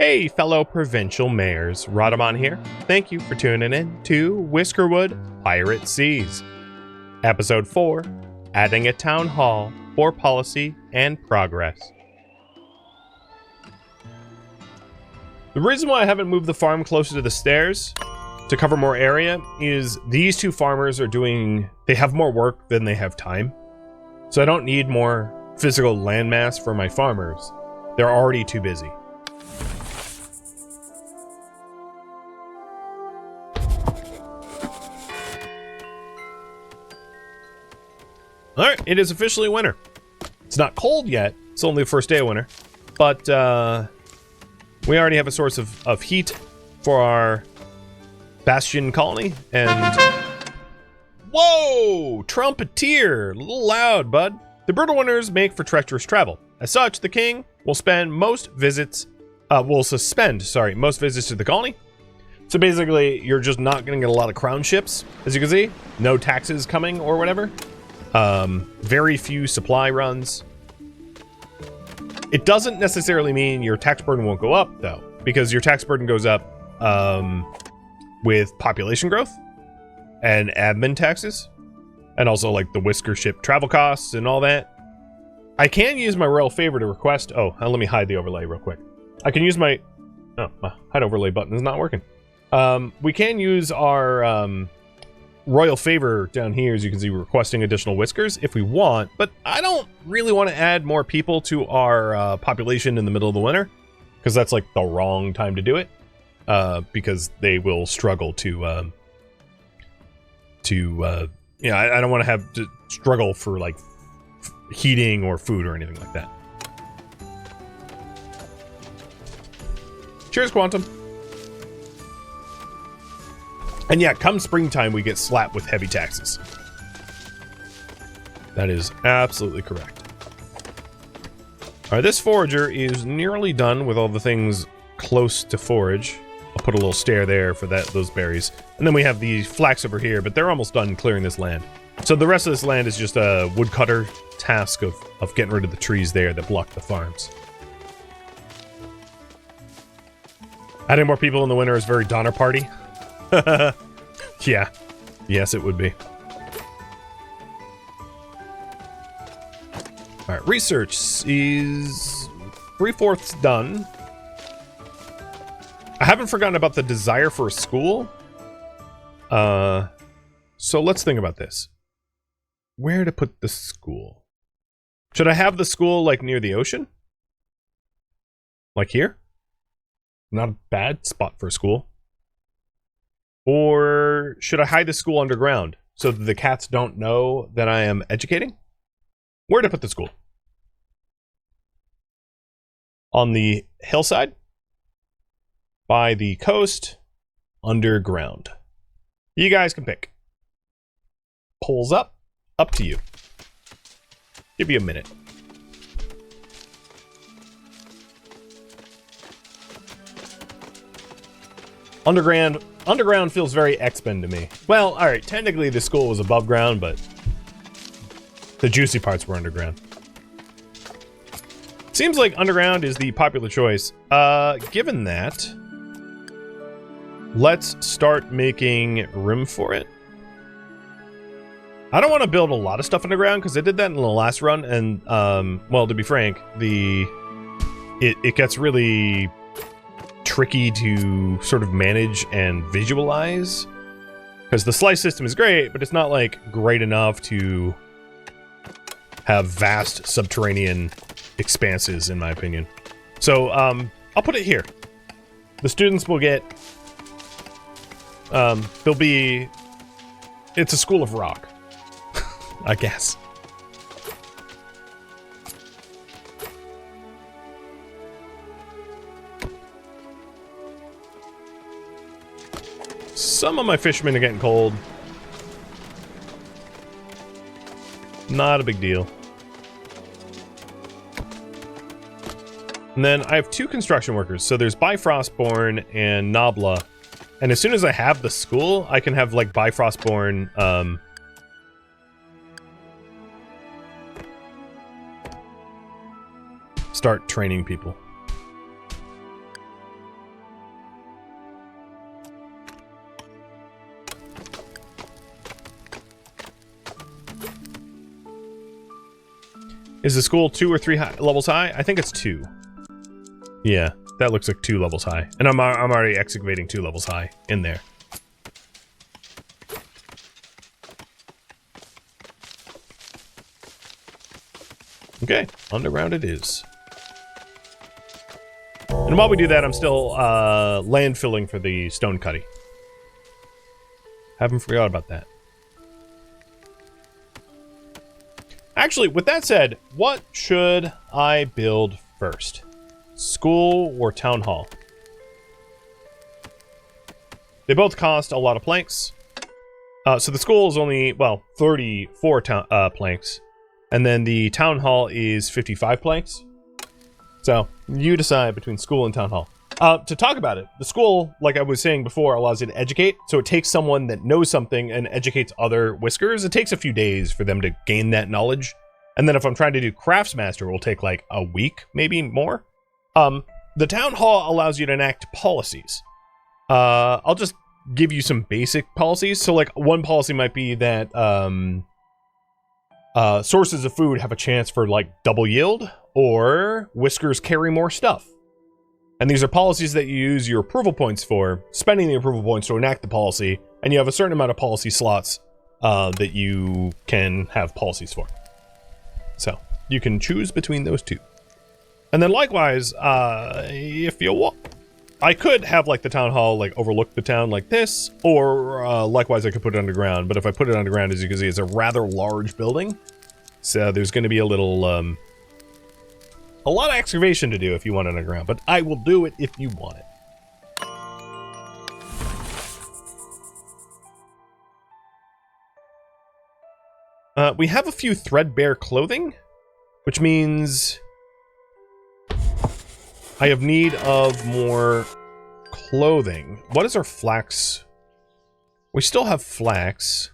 Hey, fellow provincial mayors, Rhadamant here. Thank you for tuning in to Whiskerwood Pirate Seas. Episode 4, Adding a Town Hall for Policy and Progress. The reason why I haven't moved the farm closer to the stairs to cover more area is these two farmers are they have more work than they have time. So I don't need more physical landmass for my farmers. They're already too busy. Alright, it is officially winter. It's not cold yet, it's only the first day of winter. But, we already have a source of heat for our bastion colony, and... Whoa! Trumpeteer! A little loud, bud. The brutal winters make for treacherous travel. As such, the king will suspend most visits to the colony. So basically, you're just not going to get a lot of crown ships, as you can see. No taxes coming or whatever. Very few supply runs. It doesn't necessarily mean your tax burden won't go up, though, because your tax burden goes up with population growth and admin taxes, and also like the whisker ship travel costs and all that. I can use my royal favor to request. Let me hide the overlay real quick. I can use my hide overlay button is not working. We can use our royal favor down here, as you can see, requesting additional whiskers if we want, but I don't really want to add more people to our population in the middle of the winter, because that's like the wrong time to do it, because they will struggle I don't want to have to struggle for like heating or food or anything like that. Cheers, Quantum. And yeah, come springtime, we get slapped with heavy taxes. That is absolutely correct. Alright, this forager is nearly done with all the things close to forage. I'll put a little stair there for those berries. And then we have the flax over here, but they're almost done clearing this land. So the rest of this land is just a woodcutter task of getting rid of the trees there that block the farms. Adding more people in the winter is very Donner Party. Yeah. Yes, it would be. Alright, research is 3/4 done. I haven't forgotten about the desire for a school. So let's think about this. Where to put the school? Should I have the school, like, near the ocean? Like here? Not a bad spot for a school. Or should I hide the school underground so that the cats don't know that I am educating? Where to put the school? On the hillside? By the coast? Underground? You guys can pick. Polls up to you. Give you a minute. Underground feels very X-Men to me. Well, alright, technically the school was above ground, but the juicy parts were underground. Seems like underground is the popular choice. Given that, let's start making room for it. I don't want to build a lot of stuff underground, because I did that in the last run, and, well, to be frank, it gets really tricky to sort of manage and visualize, because the slice system is great, but it's not like great enough to have vast subterranean expanses, in my opinion. So I'll put it here. The students will get it's a school of rock. I guess. Some of my fishermen are getting cold. Not a big deal. And then I have 2 construction workers. So there's Bifrostborn and Nobla. And as soon as I have the school, I can have like Bifrostborn start training people. Is the school 2 or 3 levels high? I think it's 2. Yeah, that looks like 2 levels high. And I'm already excavating 2 levels high in there. Okay, underground it is. And while we do that, I'm still land filling for the stone cutty. Haven't forgot about that. Actually, with that said, what should I build first? School or town hall? They both cost a lot of planks. So the school is only, well, 34 planks. And then the town hall is 55 planks. So you decide between school and town hall. To talk about it, the school, like I was saying before, allows you to educate. So it takes someone that knows something and educates other whiskers. It takes a few days for them to gain that knowledge. And then if I'm trying to do craftsmaster, it will take like a week, maybe more. The town hall allows you to enact policies. I'll just give you some basic policies. So like one policy might be that sources of food have a chance for like double yield, or whiskers carry more stuff. And these are policies that you use your approval points for, spending the approval points to enact the policy, and you have a certain amount of policy slots that you can have policies for. So you can choose between those two. And then likewise, if you want, I could have like the town hall like overlook the town like this, or likewise I could put it underground. But if I put it underground, as you can see, it's a rather large building. So there's going to be a little, a lot of excavation to do if you want it underground. But I will do it if you want it. We have a few threadbare clothing, which means I have need of more clothing. What is our flax? We still have flax.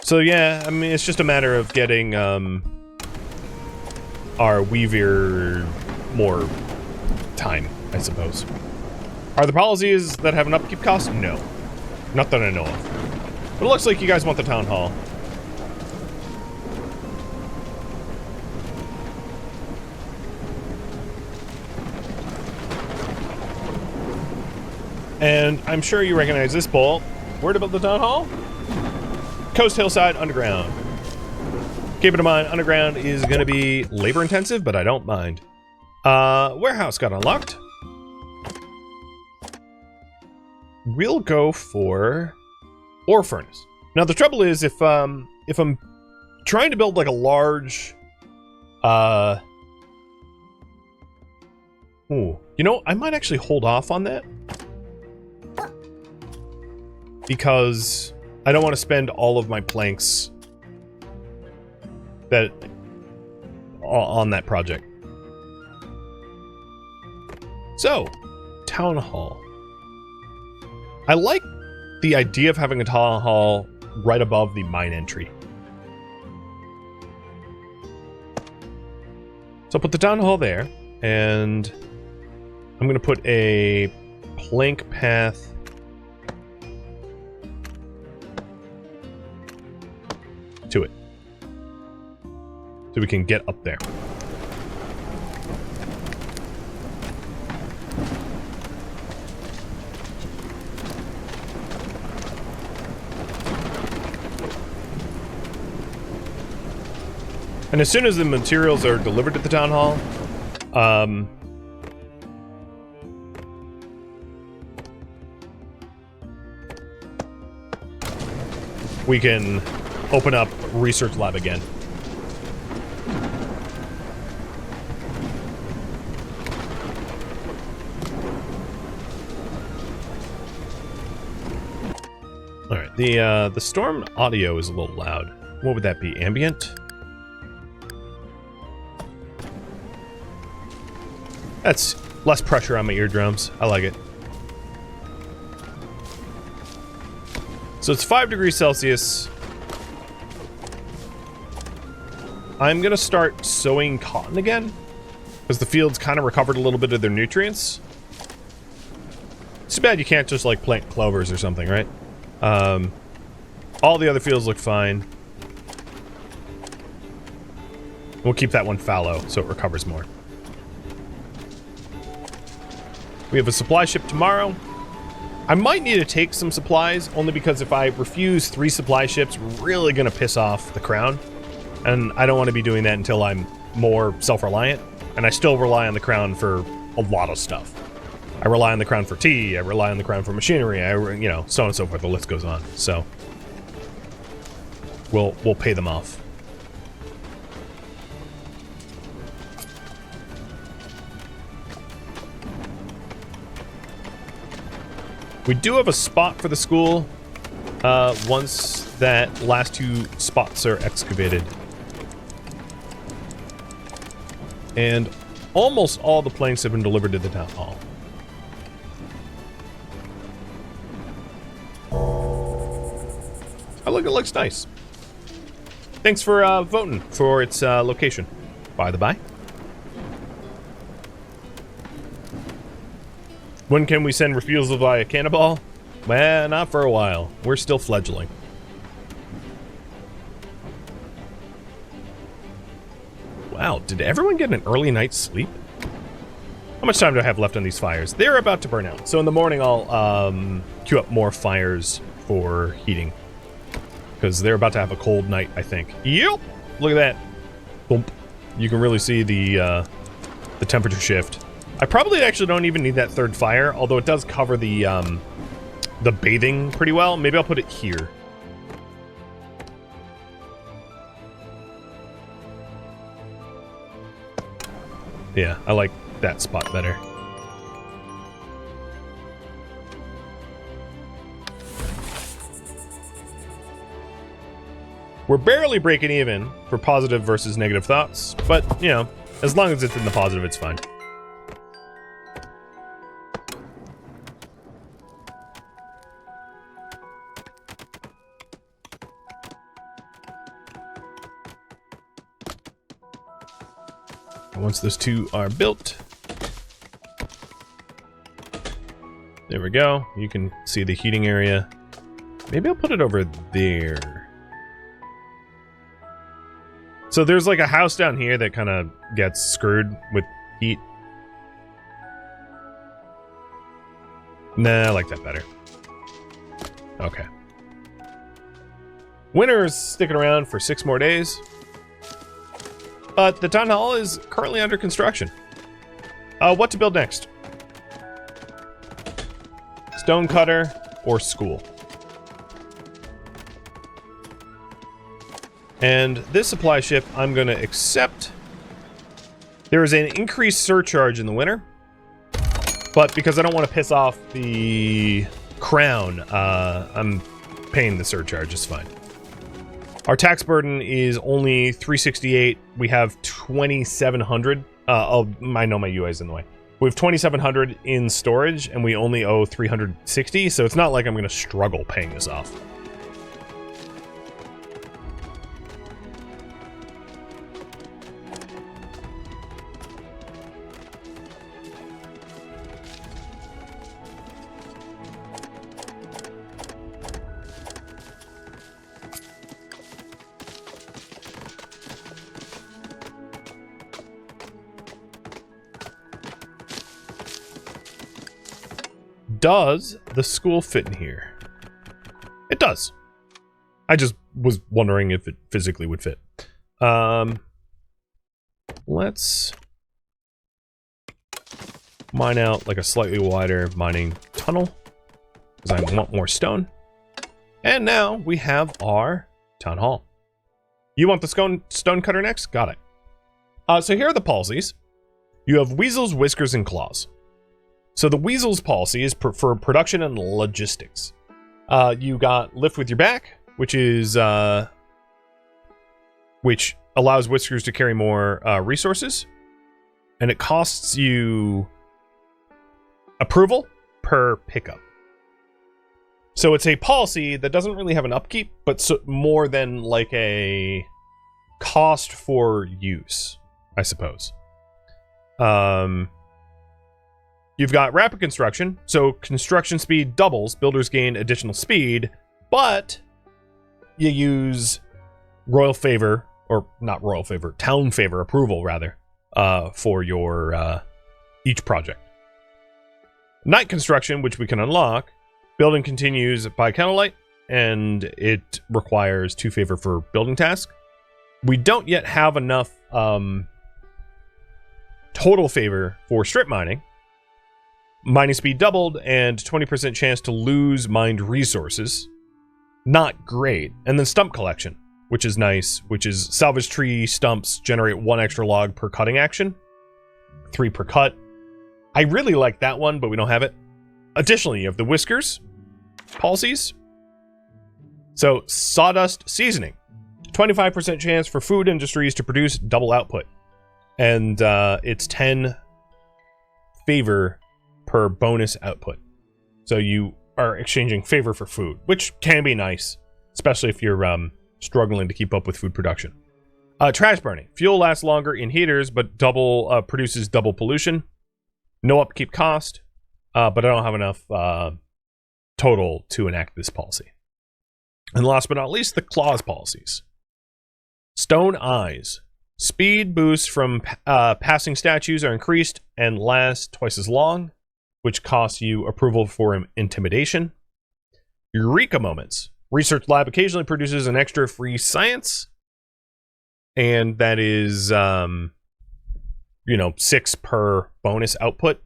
So yeah, I mean, it's just a matter of getting our weaver more time, I suppose. Are the policies that have an upkeep cost? No. Not that I know of. But it looks like you guys want the town hall. And I'm sure you recognize this bolt. Where to build the town hall? Coast Hillside Underground. Keep it in mind, underground is going to be labor intensive, but I don't mind. Warehouse got unlocked. We'll go for ore furnace. Now the trouble is, if I'm trying to build like a large, ooh, you know, I might actually hold off on that because I don't want to spend all of my planks that on that project. So, town hall. I like the idea of having a town hall right above the mine entry. So I'll put the town hall there, and I'm going to put a plank path to it, so we can get up there. And as soon as the materials are delivered to the town hall, we can open up research lab again. All right, the storm audio is a little loud. What would that be? Ambient? That's less pressure on my eardrums. I like it. So it's 5 degrees Celsius. I'm gonna start sowing cotton again, because the fields kind of recovered a little bit of their nutrients. It's too bad you can't just like plant clovers or something, right? All the other fields look fine. We'll keep that one fallow so it recovers more. We have a supply ship tomorrow. I might need to take some supplies, only because if I refuse 3 supply ships, we're really going to piss off the crown. And I don't want to be doing that until I'm more self-reliant. And I still rely on the crown for a lot of stuff. I rely on the crown for tea, I rely on the crown for machinery, you know, so on and so forth, the list goes on. So, we'll pay them off. We do have a spot for the school once that last 2 spots are excavated. And almost all the planks have been delivered to the town hall. Oh, look, it looks nice. Thanks for voting for its location, by the by. When can we send refusal via cannonball? Well, not for a while. We're still fledgling. Wow, did everyone get an early night's sleep? How much time do I have left on these fires? They're about to burn out. So in the morning, I'll queue up more fires for heating. Because they're about to have a cold night, I think. Yep! Look at that. Boom. You can really see the temperature shift. I probably actually don't even need that 3rd fire, although it does cover the bathing pretty well. Maybe I'll put it here. Yeah, I like that spot better. We're barely breaking even for positive versus negative thoughts, but, you know, as long as it's in the positive, it's fine. Once those 2 are built, there we go. You can see the heating area. Maybe I'll put it over there. So there's like a house down here that kind of gets screwed with heat. Nah, I like that better. Okay. Winter's sticking around for 6 more days. But the town hall is currently under construction. What to build next? Stone cutter or school? And this supply ship, I'm going to accept. There is an increased surcharge in the winter. But because I don't want to piss off the crown, I'm paying the surcharge. It's fine. Our tax burden is only 368. We have 2,700. I know my UI is in the way. We have 2,700 in storage, and we only owe 360. So it's not like I'm going to struggle paying this off. Does the school fit in here? It does. I just was wondering if it physically would fit. Let's mine out like a slightly wider mining tunnel because I want more stone. And now we have our town hall. You want the stone cutter next? Got it. So here are the policies. You have weasels, whiskers, and claws. So the weasels policy is for production and logistics. You got lift with your back, which is which allows whiskers to carry more resources, and it costs you approval per pickup. So it's a policy that doesn't really have an upkeep, but more than like a cost for use, I suppose. You've got rapid construction, so construction speed doubles, builders gain additional speed, but you use royal favor or not royal favor, town favor approval rather, for your each project. Night construction, which we can unlock. Building continues by candlelight, and it requires 2 favor for building task. We don't yet have enough total favor for strip mining. Mining speed doubled, and 20% chance to lose mined resources. Not great. And then stump collection, which is nice, which is salvage tree stumps generate 1 extra log per cutting action. 3 per cut. I really like that one, but we don't have it. Additionally, you have the whiskers policies. So, sawdust seasoning. 25% chance for food industries to produce double output. And it's 10 favor per bonus output. So you are exchanging favor for food, which can be nice, especially if you're struggling to keep up with food production. Trash burning. Fuel lasts longer in heaters, but produces double pollution. No upkeep cost, but I don't have enough total to enact this policy. And last but not least, the clause policies. Stone eyes. Speed boosts from passing statues are increased and last twice as long, which costs you approval for intimidation. Eureka moments. Research lab occasionally produces an extra free science, and that is 6 per bonus output.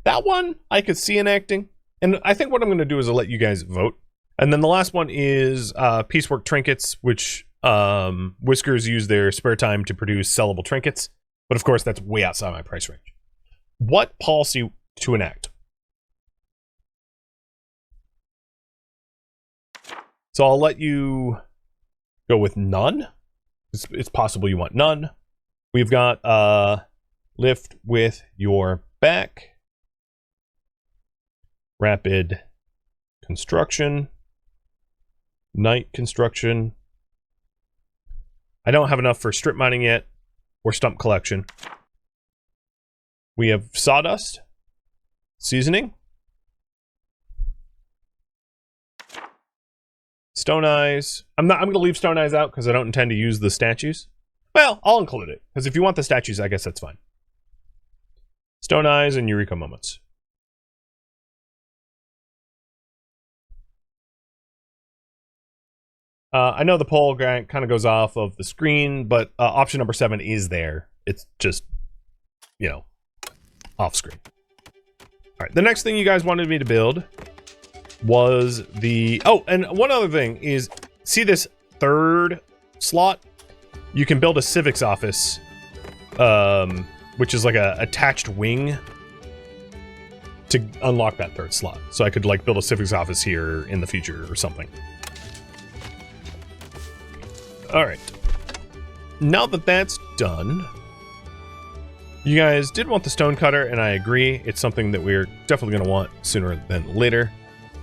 That one I could see enacting, and I think what I'm going to do is I'll let you guys vote. And then the last one is piecework trinkets, which Whiskers use their spare time to produce sellable trinkets, but of course that's way outside my price range. What policy to enact? So I'll let you go with none. It's possible you want none. We've got lift with your back, rapid construction, night construction. I don't have enough for strip mining yet, or stump collection. We have sawdust, seasoning, stone eyes. I'm going to leave stone eyes out because I don't intend to use the statues. Well, I'll include it because if you want the statues, I guess that's fine. Stone eyes and eureka moments. I know the poll kind of goes off of the screen, but option number 7 is there. It's just, off screen. All right, the next thing you guys wanted me to build was the... Oh, and one other thing is, see this 3rd slot? You can build a civics office, which is like a attached wing to unlock that 3rd slot. So I could build a civics office here in the future or something. Alright, now that that's done, you guys did want the stone cutter, and I agree, it's something that we're definitely going to want sooner than later.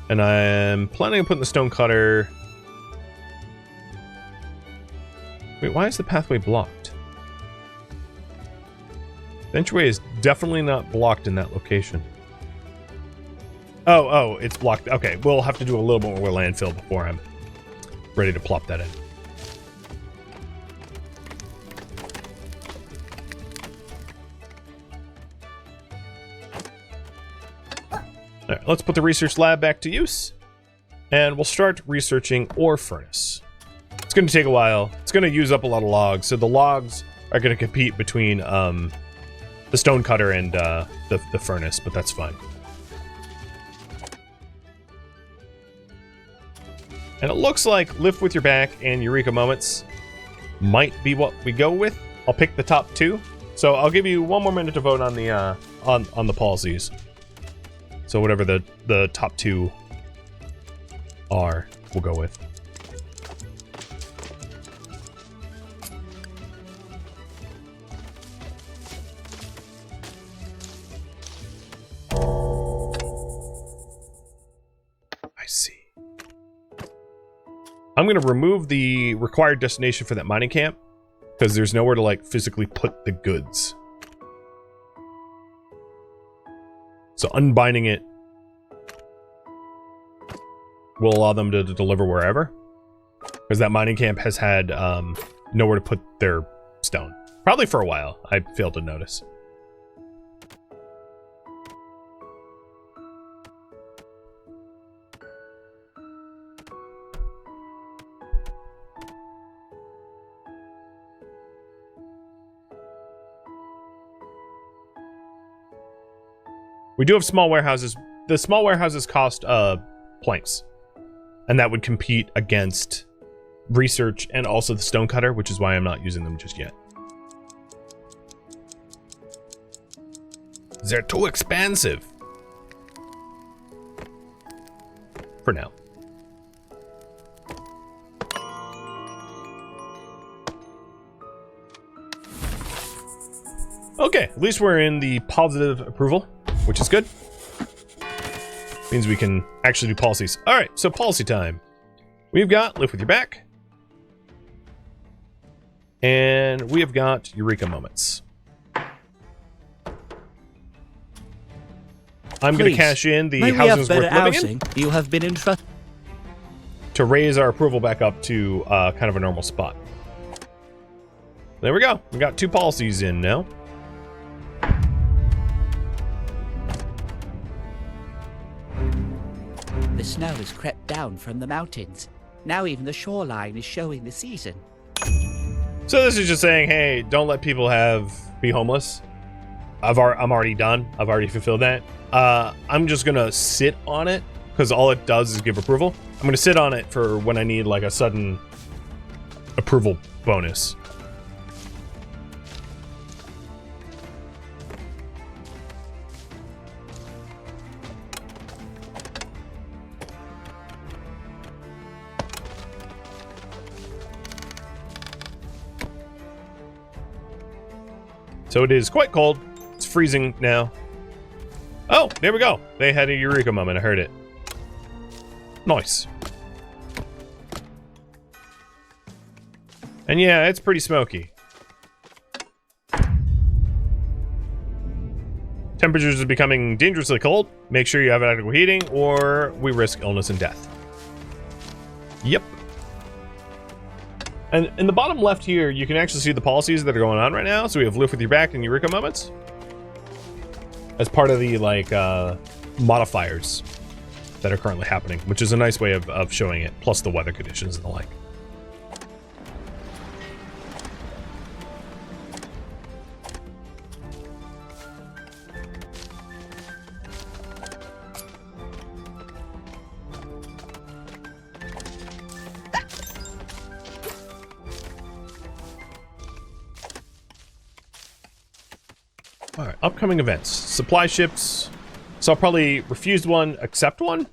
And I'm planning on putting the stone cutter... Wait, why is the pathway blocked? The entryway is definitely not blocked in that location. Oh, it's blocked. Okay, we'll have to do a little bit more landfill before I'm ready to plop that in. Alright, let's put the research lab back to use, and we'll start researching ore furnace. It's going to take a while. It's going to use up a lot of logs, so the logs are going to compete between the stone cutter and the furnace, but that's fine. And it looks like lift with your back and eureka moments might be what we go with. I'll pick the top 2, so I'll give you 1 more minute to vote on the on the policies. So whatever the top 2 are, we'll go with. I see. I'm going to remove the required destination for that mining camp because there's nowhere to physically put the goods. So unbinding it will allow them to deliver wherever, because that mining camp has had nowhere to put their stone. Probably for a while. I failed to notice. We do have small warehouses. The small warehouses cost planks. And that would compete against research and also the stonecutter, which is why I'm not using them just yet. They're too expensive. For now. Okay, at least we're in the positive approval, which is good. Means we can actually do policies. All right, so policy time. We've got live with your back. And we have got Eureka moments. I'm going to cash in the housing's worth living in. You have been entrusted to raise our approval back up to kind of a normal spot. There we go. We got 2 policies in now. The snow has crept down from the mountains. Now even the shoreline is showing the season. So this is just saying, hey, don't let people be homeless. I'm already done. I've already fulfilled that. I'm just gonna sit on it because all it does is give approval. I'm gonna sit on it for when I need like a sudden approval bonus. So it is quite cold. It's freezing now. Oh, there we go. They had a Eureka moment. I heard it. Nice. And yeah, it's pretty smoky. Temperatures are becoming dangerously cold. Make sure you have adequate heating or we risk illness and death. Yep. And in the bottom left here, you can actually see the policies that are going on right now. So we have live with your back and Eureka moments as part of the like modifiers that are currently happening, which is a nice way of showing it, plus the weather conditions and the like. All right, upcoming events. Supply ships. So I'll probably refuse one, accept one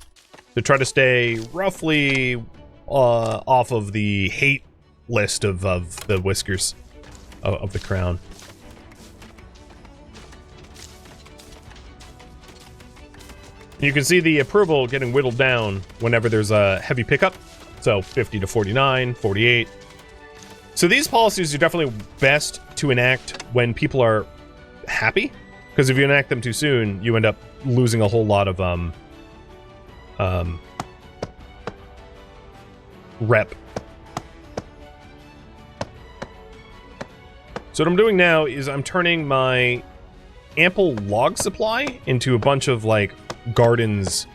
to try to stay roughly off of the hate list of the whiskers of the crown. You can see the approval getting whittled down whenever there's a heavy pickup. So 50 to 49, 48. So these policies are definitely best to enact when people are happy, because if you enact them too soon, you end up losing a whole lot of rep. So what I'm doing now is I'm turning my ample log supply into a bunch of like gardens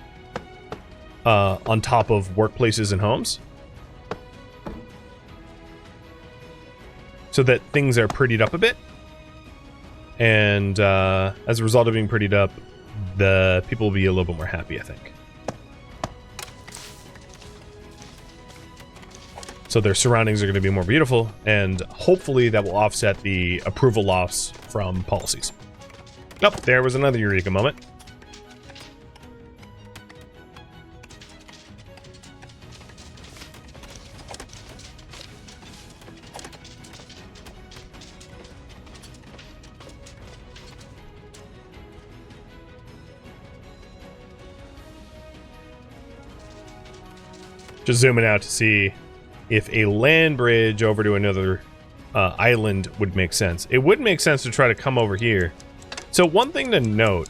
on top of workplaces and homes, so that things are prettied up a bit. And as a result of being prettied up, the people will be a little bit more happy, I think. So their surroundings are going to be more beautiful, and hopefully that will offset the approval loss from policies. Oh, there was another Eureka moment. Just zooming out to see if a land bridge over to another island would make sense. It would make sense to try to come over here. So one thing to note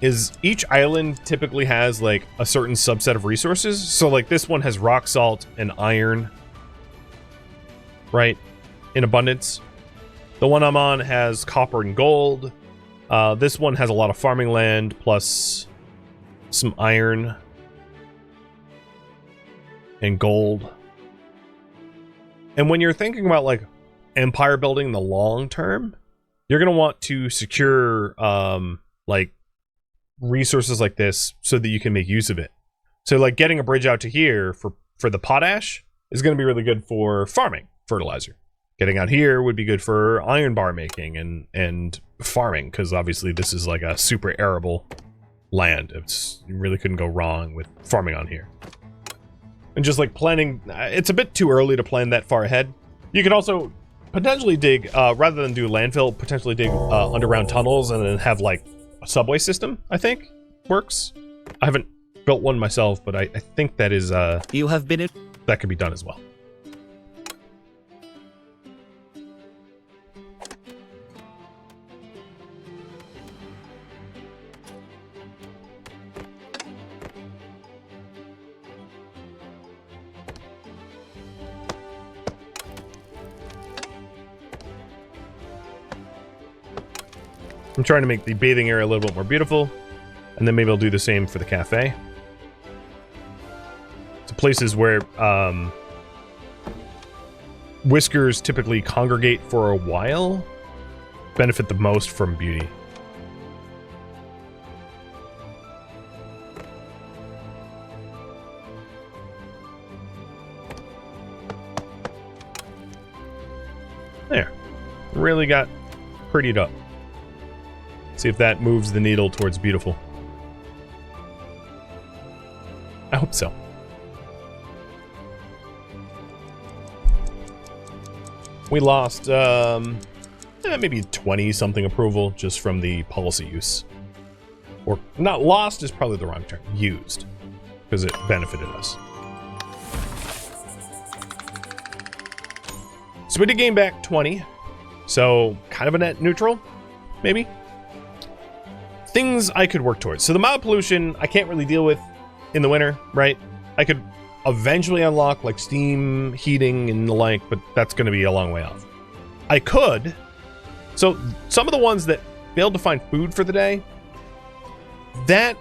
is each island typically has like a certain subset of resources. So like this one has rock salt and iron, right? in abundance. The one I'm on has copper and gold. This one has a lot of farming land plus some iron and gold. And when you're thinking about like empire building in the long term, you're going to want to secure like resources like this so that you can make use of it. So like getting a bridge out to here for the potash is going to be really good for farming fertilizer. Getting out here would be good for iron bar making and farming, because obviously this is like a super arable land. You really couldn't go wrong with farming on here. And just like planning, it's a bit too early to plan that far ahead. You could also potentially dig, rather than do landfill, potentially dig underground tunnels and then have like a subway system, I think, works. I haven't built one myself, but I think that is, You have been that could be done as well. I'm trying to make the bathing area a little bit more beautiful, and then maybe I'll do the same for the cafe. So places where whiskers typically congregate for a while benefit the most from beauty. There. Really got prettied up. See if that moves the needle towards beautiful. I hope so. We lost maybe 20-something approval just from the policy use. Or, not lost is probably the wrong term. Used. Because it benefited us. So we did gain back 20. So, kind of a net neutral, maybe? Things I could work towards. So the mild pollution, I can't really deal with in the winter, right? I could eventually unlock like steam heating and the like, but that's going to be a long way off. I could. So some of the ones that failed to find food for the day, that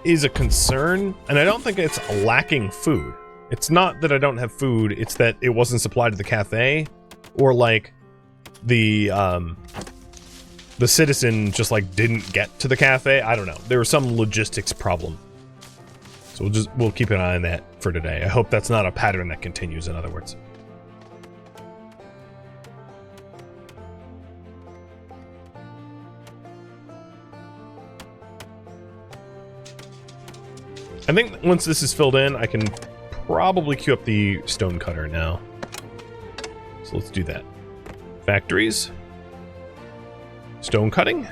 is a concern. And I don't think it's lacking food. It's not that I don't have food. It's that it wasn't supplied to the cafe, or like the citizen just like didn't get to the cafe. I don't know. There was some logistics problem. So we'll keep an eye on that for today. I hope that's not a pattern that continues, in other words. I think once this is filled in, I can probably queue up the stone cutter now. So let's do that. Factories. Stone cutting?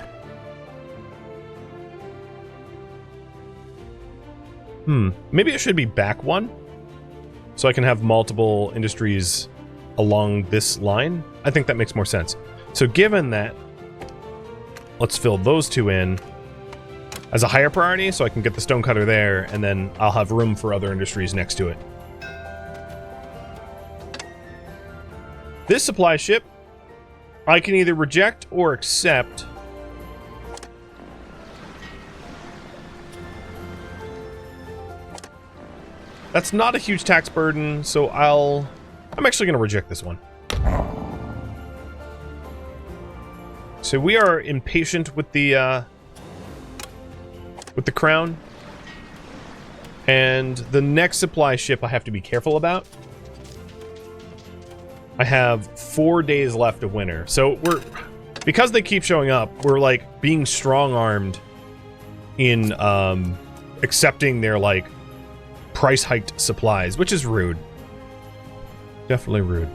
Maybe it should be back one, so I can have multiple industries along this line. I think that makes more sense. So given that, let's fill those two in as a higher priority so I can get the stone cutter there, and then I'll have room for other industries next to it. This supply ship, I can either reject or accept. That's not a huge tax burden, so I'm actually going to reject this one. So we are impatient with the crown. And the next supply ship I have to be careful about. I have 4 days left of winter. So because they keep showing up, we're like being strong-armed in accepting their like price hiked supplies, which is rude. Definitely rude.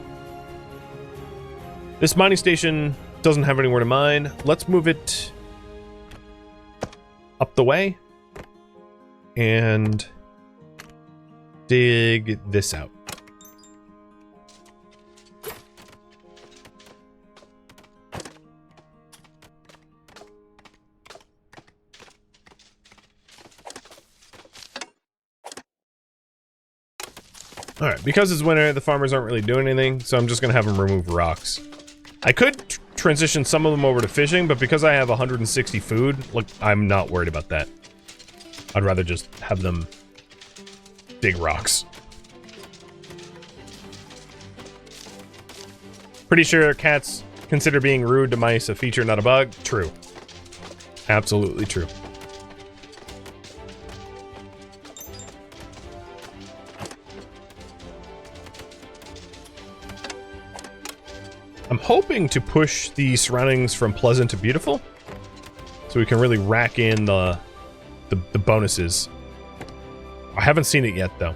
This mining station doesn't have anywhere to mine. Let's move it up the way and dig this out. Alright, because it's winter, the farmers aren't really doing anything, so I'm just gonna have them remove rocks. I could transition some of them over to fishing, but because I have 160 food, look, I'm not worried about that. I'd rather just have them dig rocks. Pretty sure cats consider being rude to mice a feature, not a bug. True. Absolutely true. I'm hoping to push the surroundings from pleasant to beautiful, so we can really rack in the bonuses. I haven't seen it yet, though.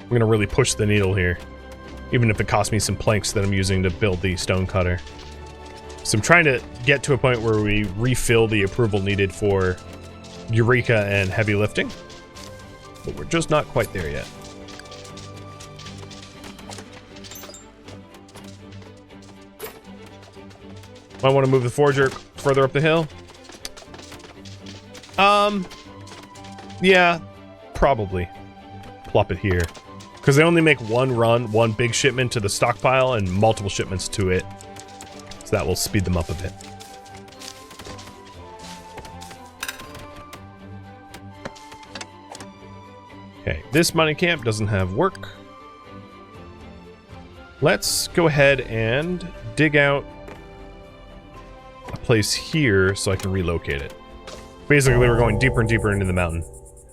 I'm gonna really push the needle here, even if it costs me some planks that I'm using to build the stone cutter. So I'm trying to get to a point where we refill the approval needed for Eureka and heavy lifting, but we're just not quite there yet. Might want to move the forager further up the hill. Yeah, probably. Plop it here. Because they only make one big shipment to the stockpile and multiple shipments to it. So that will speed them up a bit. Okay, this mining camp doesn't have work. Let's go ahead and dig out a place here so I can relocate it. Basically, we're going deeper and deeper into the mountain.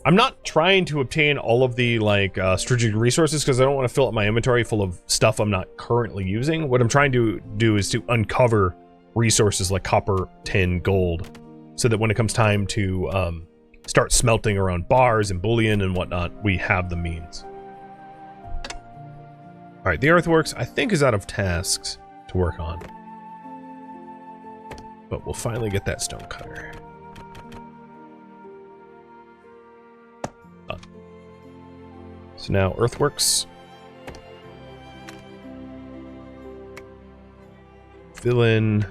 I'm not trying to obtain all of the, like, strategic resources because I don't want to fill up my inventory full of stuff I'm not currently using. What I'm trying to do is to uncover resources like copper, tin, gold, so that when it comes time to start smelting around bars and bullion and whatnot, we have the means. Alright, the earthworks, I think, is out of tasks to work on. But we'll finally get that stone cutter. So now earthworks. Fill in.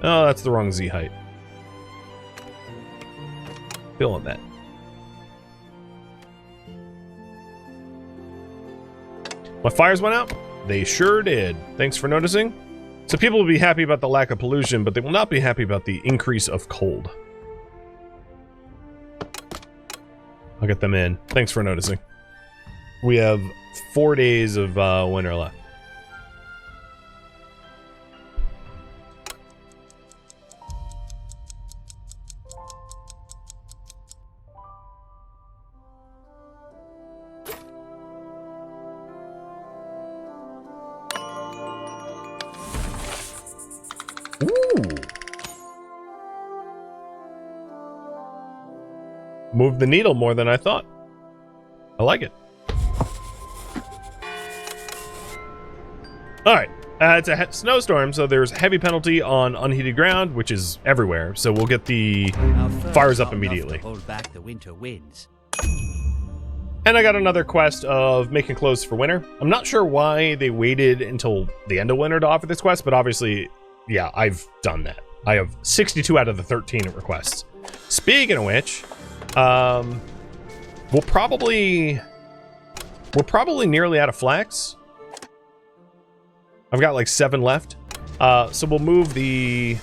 Oh, that's the wrong Z height. Fill in that. My fires went out? They sure did. Thanks for noticing. So people will be happy about the lack of pollution, but they will not be happy about the increase of cold. I'll get them in. Thanks for noticing. We have 4 days of winter left. Ooh. Moved the needle more than I thought. I like it. Alright, it's a snowstorm, so there's a heavy penalty on unheated ground, which is everywhere, so we'll get the fires up immediately. Hold back the winter winds. And I got another quest of making clothes for winter. I'm not sure why they waited until the end of winter to offer this quest, but obviously, yeah, I've done that. I have 62 out of the 13 requests. Speaking of which, we're probably nearly out of flax. I've got like 7 left. So we'll move Big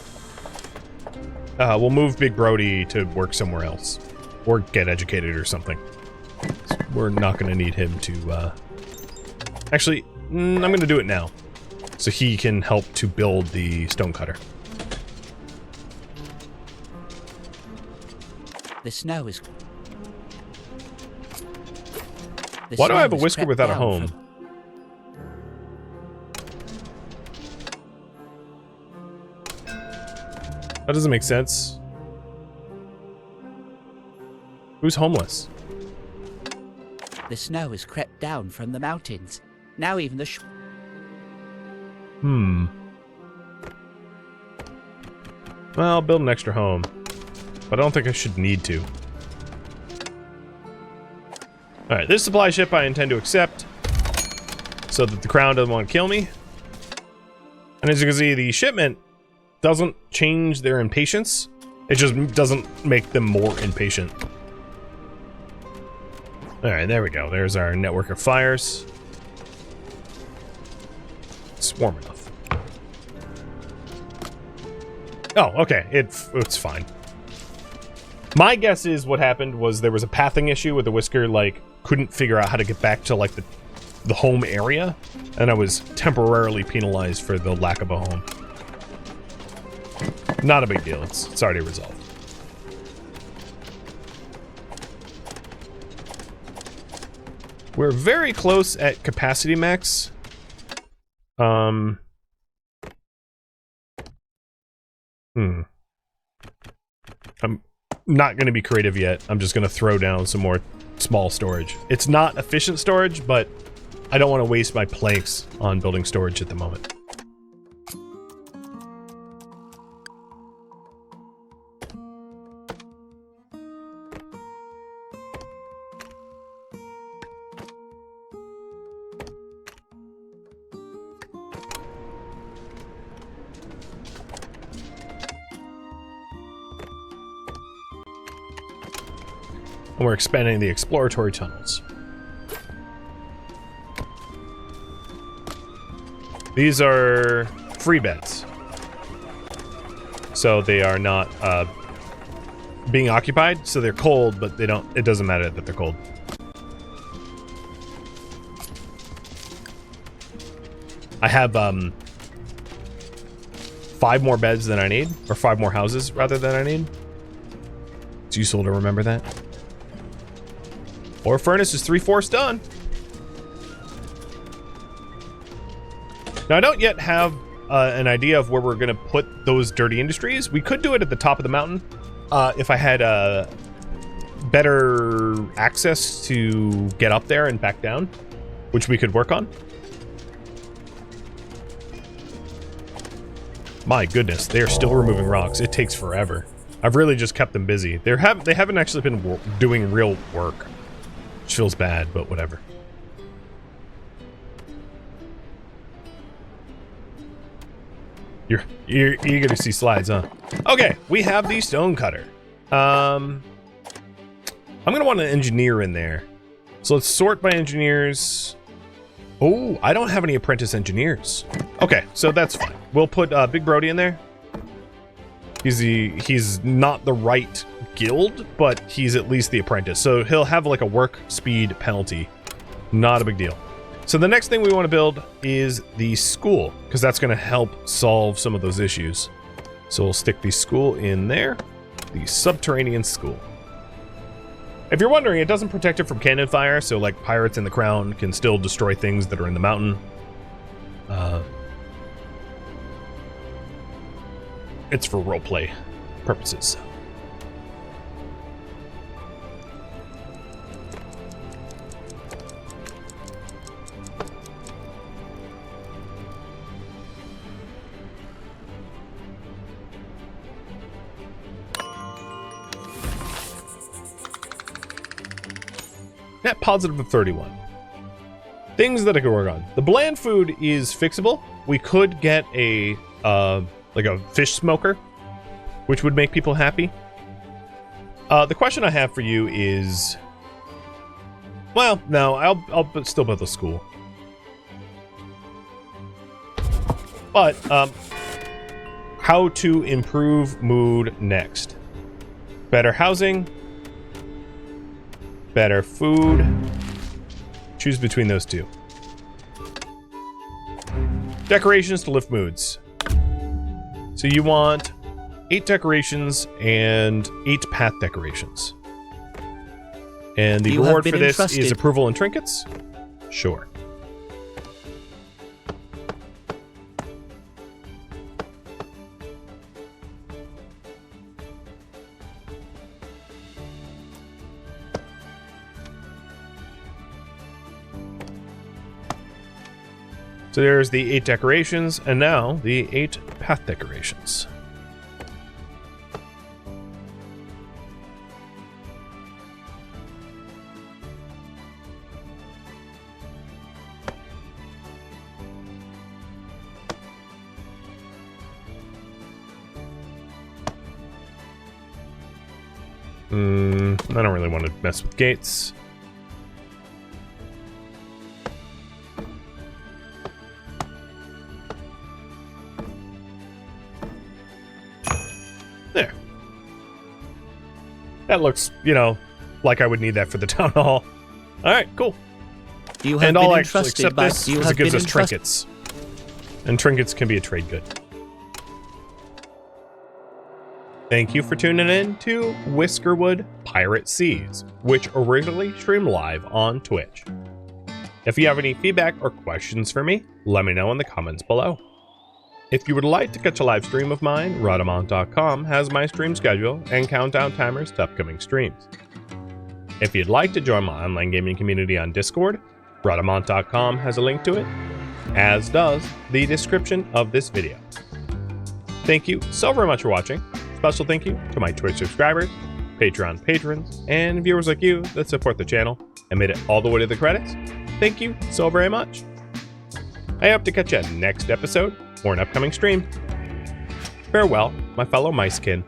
Brody to work somewhere else. Or get educated or something. So we're not going to need him to, Actually, I'm going to do it now. So he can help to build the stone cutter. The snow is... Why do I have a whisker without a home? That doesn't make sense. Who's homeless? The snow has crept down from the mountains. Now even the Well, I'll build an extra home. But I don't think I should need to. Alright, this supply ship I intend to accept. So that the crown doesn't want to kill me. And as you can see, the shipment doesn't change their impatience. It just doesn't make them more impatient. Alright, there we go. There's our network of fires. It's warm enough. Oh, okay. It's fine. My guess is what happened was there was a pathing issue with the Whisker, like, couldn't figure out how to get back to, like, the home area, and I was temporarily penalized for the lack of a home. Not a big deal. It's already resolved. We're very close at capacity max. I'm not going to be creative yet. I'm just going to throw down some more small storage. It's not efficient storage, but I don't want to waste my planks on building storage at the moment. And we're expanding the exploratory tunnels. These are free beds. So they are not being occupied, so they're cold, but they don't, it doesn't matter that they're cold. I have 5 more beds than I need, or 5 more houses rather than I need. It's useful to remember that. Or furnace is 3/4 done. Now I don't yet have an idea of where we're gonna put those dirty industries. We could do it at the top of the mountain if I had better access to get up there and back down, which we could work on. My goodness, they are still removing rocks. It takes forever. I've really just kept them busy. They haven't actually been doing real work. Which feels bad, but whatever. You're eager to see slides, huh? Okay, we have the stone cutter. I'm gonna want an engineer in there. So let's sort by engineers. Oh, I don't have any apprentice engineers. Okay, so that's fine. We'll put Big Brody in there. He's not the right guild, but he's at least the apprentice, so he'll have like a work speed penalty. Not a big deal. So the next thing we want to build is the school, because that's going to help solve some of those issues. So we'll stick the school in there, the subterranean school. If you're wondering, it doesn't protect it from cannon fire, so like pirates in the crown can still destroy things that are in the mountain. It's for roleplay purposes. Net positive of 31. Things that I could work on. The bland food is fixable. We could get a like a fish smoker, which would make people happy. The question I have for you is, well, no, I'll still build the school. But how to improve mood next? Better housing. Better food. Choose between those two. Decorations to lift moods. So you want 8 decorations and 8 path decorations. And the reward for this is approval and trinkets? Sure. So there's the 8 decorations, and now the 8 path decorations. I don't really want to mess with gates. There. That looks, like I would need that for the town hall. Alright, cool. You have And been I'll actually entrusted accept by this you because have it gives been us entrusted. trinkets. And trinkets can be a trade good. Thank you for tuning in to Whiskerwood Pirate Seas, which originally streamed live on Twitch. If you have any feedback or questions for me, let me know in the comments below. If you would like to catch a live stream of mine, Rhadamant.com has my stream schedule and countdown timers to upcoming streams. If you'd like to join my online gaming community on Discord, Rhadamant.com has a link to it, as does the description of this video. Thank you so very much for watching. Special thank you to my Twitch subscribers, Patreon patrons, and viewers like you that support the channel and made it all the way to the credits. Thank you so very much. I hope to catch you next episode or an upcoming stream. Farewell, my fellow micekin.